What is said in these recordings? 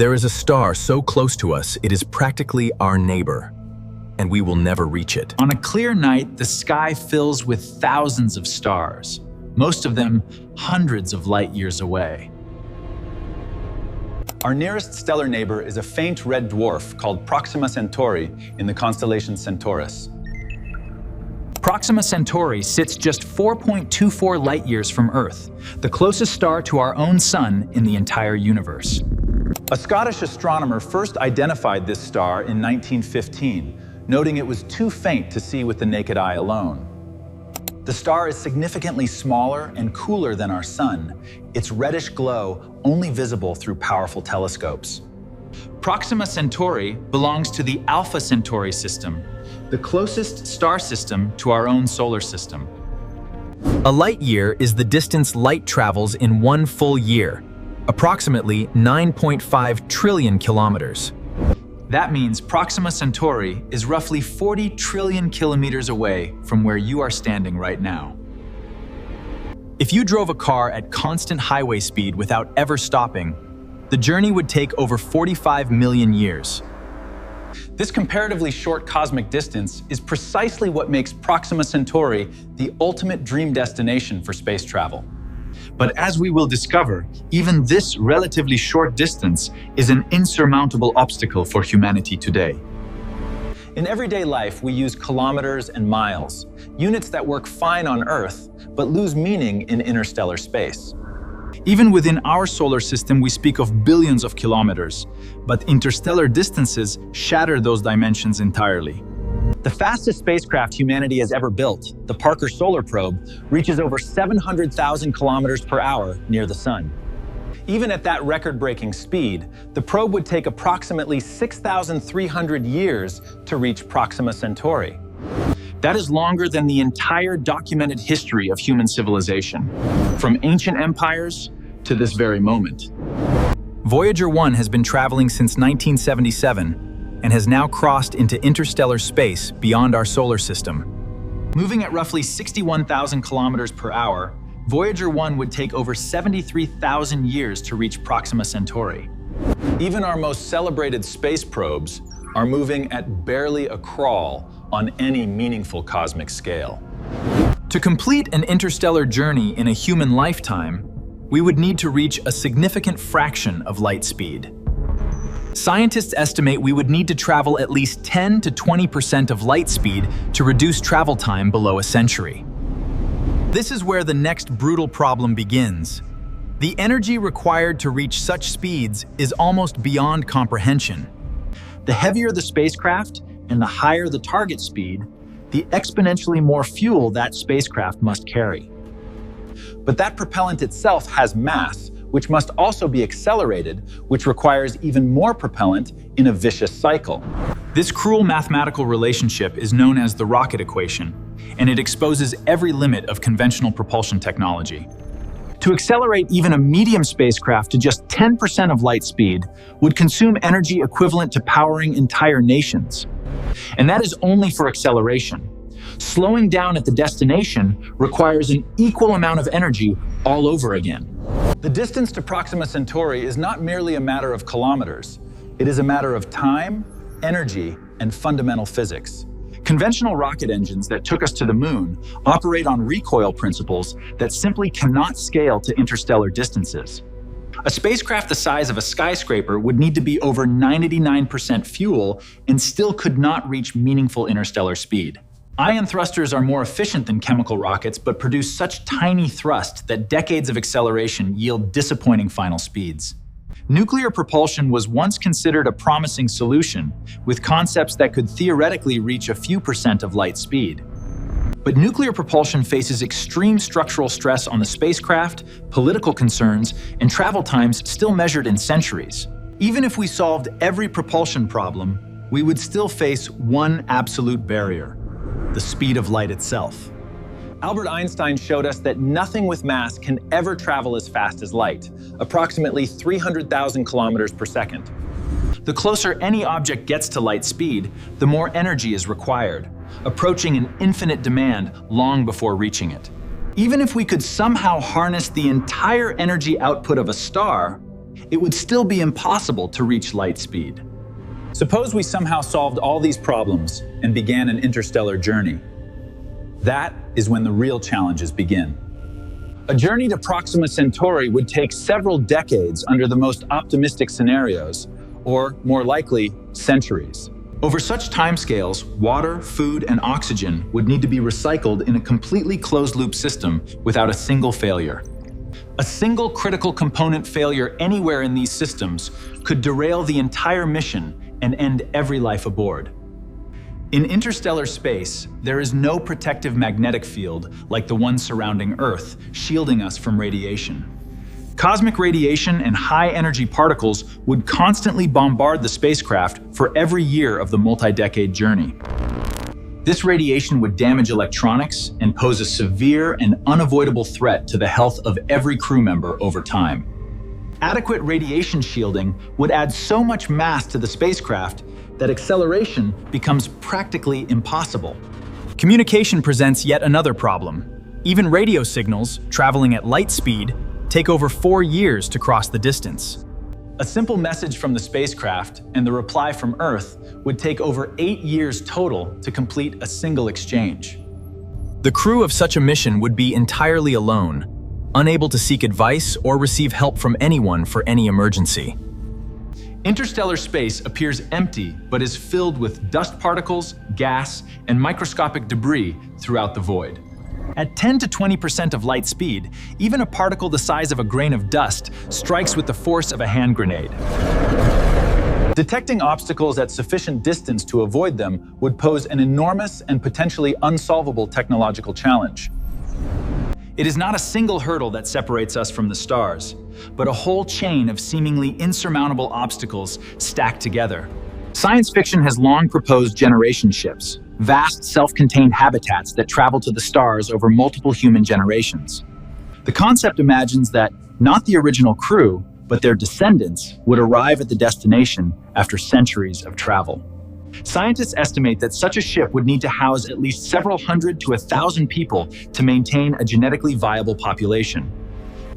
There is a star so close to us, it is practically our neighbor, and we will never reach it. On a clear night, the sky fills with thousands of stars, most of them hundreds of light years away. Our nearest stellar neighbor is a faint red dwarf called Proxima Centauri in the constellation Centaurus. Proxima Centauri sits just 4.24 light years from Earth, the closest star to our own sun in the entire universe. A Scottish astronomer first identified this star in 1915, noting it was too faint to see with the naked eye alone. The star is significantly smaller and cooler than our sun, its reddish glow only visible through powerful telescopes. Proxima Centauri belongs to the Alpha Centauri system, the closest star system to our own solar system. A light year is the distance light travels in one full year, approximately 9.5 trillion kilometers. That means Proxima Centauri is roughly 40 trillion kilometers away from where you are standing right now. If you drove a car at constant highway speed without ever stopping, the journey would take over 45 million years. This comparatively short cosmic distance is precisely what makes Proxima Centauri the ultimate dream destination for space travel. But as we will discover, even this relatively short distance is an insurmountable obstacle for humanity today. In everyday life, we use kilometers and miles, units that work fine on Earth, but lose meaning in interstellar space. Even within our solar system, we speak of billions of kilometers, but interstellar distances shatter those dimensions entirely. The fastest spacecraft humanity has ever built, the Parker Solar Probe, reaches over 700,000 kilometers per hour near the Sun. Even at that record-breaking speed, the probe would take approximately 6,300 years to reach Proxima Centauri. That is longer than the entire documented history of human civilization, from ancient empires to this very moment. Voyager 1 has been traveling since 1977 and has now crossed into interstellar space beyond our solar system. Moving at roughly 61,000 kilometers per hour, Voyager 1 would take over 73,000 years to reach Proxima Centauri. Even our most celebrated space probes are moving at barely a crawl on any meaningful cosmic scale. To complete an interstellar journey in a human lifetime, we would need to reach a significant fraction of light speed. Scientists estimate we would need to travel at least 10 to 20% of light speed to reduce travel time below a century. This is where the next brutal problem begins. The energy required to reach such speeds is almost beyond comprehension. The heavier the spacecraft and the higher the target speed, the exponentially more fuel that spacecraft must carry. But that propellant itself has mass, which must also be accelerated, which requires even more propellant in a vicious cycle. This cruel mathematical relationship is known as the rocket equation, and it exposes every limit of conventional propulsion technology. To accelerate even a medium spacecraft to just 10% of light speed would consume energy equivalent to powering entire nations. And that is only for acceleration. Slowing down at the destination requires an equal amount of energy all over again. The distance to Proxima Centauri is not merely a matter of kilometers. It is a matter of time, energy, and fundamental physics. Conventional rocket engines that took us to the moon operate on recoil principles that simply cannot scale to interstellar distances. A spacecraft the size of a skyscraper would need to be over 99% fuel and still could not reach meaningful interstellar speed. Ion thrusters are more efficient than chemical rockets, but produce such tiny thrust that decades of acceleration yield disappointing final speeds. Nuclear propulsion was once considered a promising solution, with concepts that could theoretically reach a few percent of light speed. But nuclear propulsion faces extreme structural stress on the spacecraft, political concerns, and travel times still measured in centuries. Even if we solved every propulsion problem, we would still face one absolute barrier: the speed of light itself. Albert Einstein showed us that nothing with mass can ever travel as fast as light, approximately 300,000 kilometers per second. The closer any object gets to light speed, the more energy is required, approaching an infinite demand long before reaching it. Even if we could somehow harness the entire energy output of a star, it would still be impossible to reach light speed. Suppose we somehow solved all these problems and began an interstellar journey. That is when the real challenges begin. A journey to Proxima Centauri would take several decades under the most optimistic scenarios, or more likely, centuries. Over such timescales, water, food, and oxygen would need to be recycled in a completely closed-loop system without a single failure. A single critical component failure anywhere in these systems could derail the entire mission and end every life aboard. In interstellar space, there is no protective magnetic field like the one surrounding Earth, shielding us from radiation. Cosmic radiation and high-energy particles would constantly bombard the spacecraft for every year of the multi-decade journey. This radiation would damage electronics and pose a severe and unavoidable threat to the health of every crew member over time. Adequate radiation shielding would add so much mass to the spacecraft that acceleration becomes practically impossible. Communication presents yet another problem. Even radio signals, traveling at light speed, take over 4 years to cross the distance. A simple message from the spacecraft and the reply from Earth would take over 8 years total to complete a single exchange. The crew of such a mission would be entirely alone, unable to seek advice or receive help from anyone for any emergency. Interstellar space appears empty but is filled with dust particles, gas, and microscopic debris throughout the void. At 10 to 20% of light speed, even a particle the size of a grain of dust strikes with the force of a hand grenade. Detecting obstacles at sufficient distance to avoid them would pose an enormous and potentially unsolvable technological challenge. It is not a single hurdle that separates us from the stars, but a whole chain of seemingly insurmountable obstacles stacked together. Science fiction has long proposed generation ships, vast self-contained habitats that travel to the stars over multiple human generations. The concept imagines that not the original crew, but their descendants would arrive at the destination after centuries of travel. Scientists estimate that such a ship would need to house at least several hundred to 1,000 people to maintain a genetically viable population.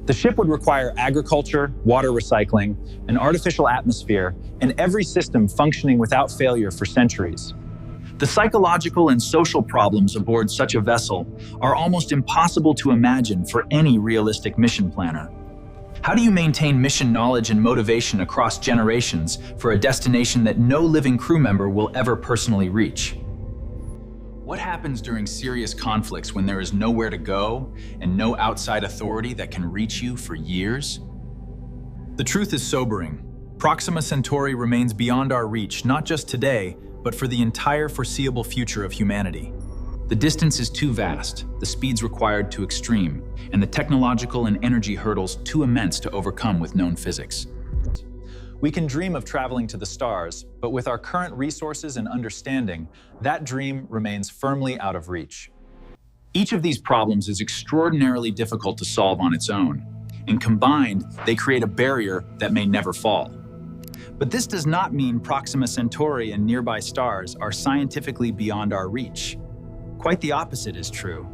The ship would require agriculture, water recycling, an artificial atmosphere, and every system functioning without failure for centuries. The psychological and social problems aboard such a vessel are almost impossible to imagine for any realistic mission planner. How do you maintain mission knowledge and motivation across generations for a destination that no living crew member will ever personally reach? What happens during serious conflicts when there is nowhere to go and no outside authority that can reach you for years? The truth is sobering. Proxima Centauri remains beyond our reach, not just today, but for the entire foreseeable future of humanity. The distance is too vast, the speeds required too extreme, and the technological and energy hurdles too immense to overcome with known physics. We can dream of traveling to the stars, but with our current resources and understanding, that dream remains firmly out of reach. Each of these problems is extraordinarily difficult to solve on its own, and combined, they create a barrier that may never fall. But this does not mean Proxima Centauri and nearby stars are scientifically beyond our reach. Quite the opposite is true.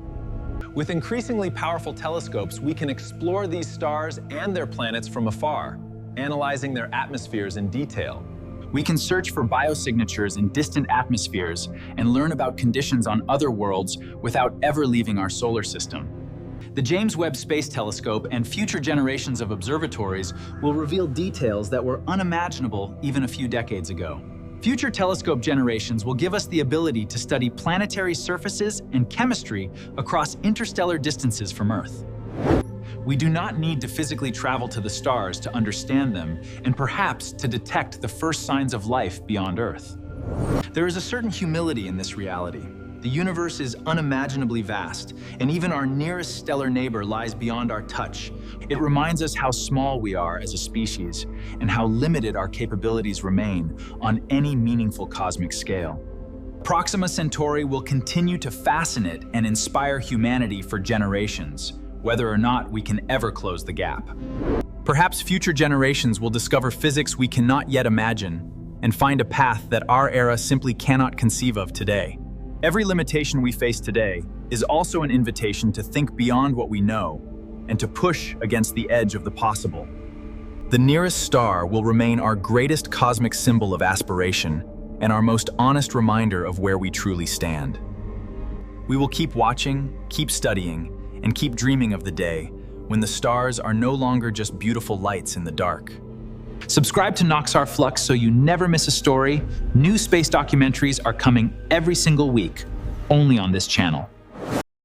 With increasingly powerful telescopes, we can explore these stars and their planets from afar, analyzing their atmospheres in detail. We can search for biosignatures in distant atmospheres and learn about conditions on other worlds without ever leaving our solar system. The James Webb Space Telescope and future generations of observatories will reveal details that were unimaginable even a few decades ago. Future telescope generations will give us the ability to study planetary surfaces and chemistry across interstellar distances from Earth. We do not need to physically travel to the stars to understand them and perhaps to detect the first signs of life beyond Earth. There is a certain humility in this reality. The universe is unimaginably vast, and even our nearest stellar neighbor lies beyond our touch. It reminds us how small we are as a species and how limited our capabilities remain on any meaningful cosmic scale. Proxima Centauri will continue to fascinate and inspire humanity for generations, whether or not we can ever close the gap. Perhaps future generations will discover physics we cannot yet imagine and find a path that our era simply cannot conceive of today. Every limitation we face today is also an invitation to think beyond what we know and to push against the edge of the possible. The nearest star will remain our greatest cosmic symbol of aspiration and our most honest reminder of where we truly stand. We will keep watching, keep studying, and keep dreaming of the day when the stars are no longer just beautiful lights in the dark. Subscribe to Noxar Flux so you never miss a story. New space documentaries are coming every single week, only on this channel.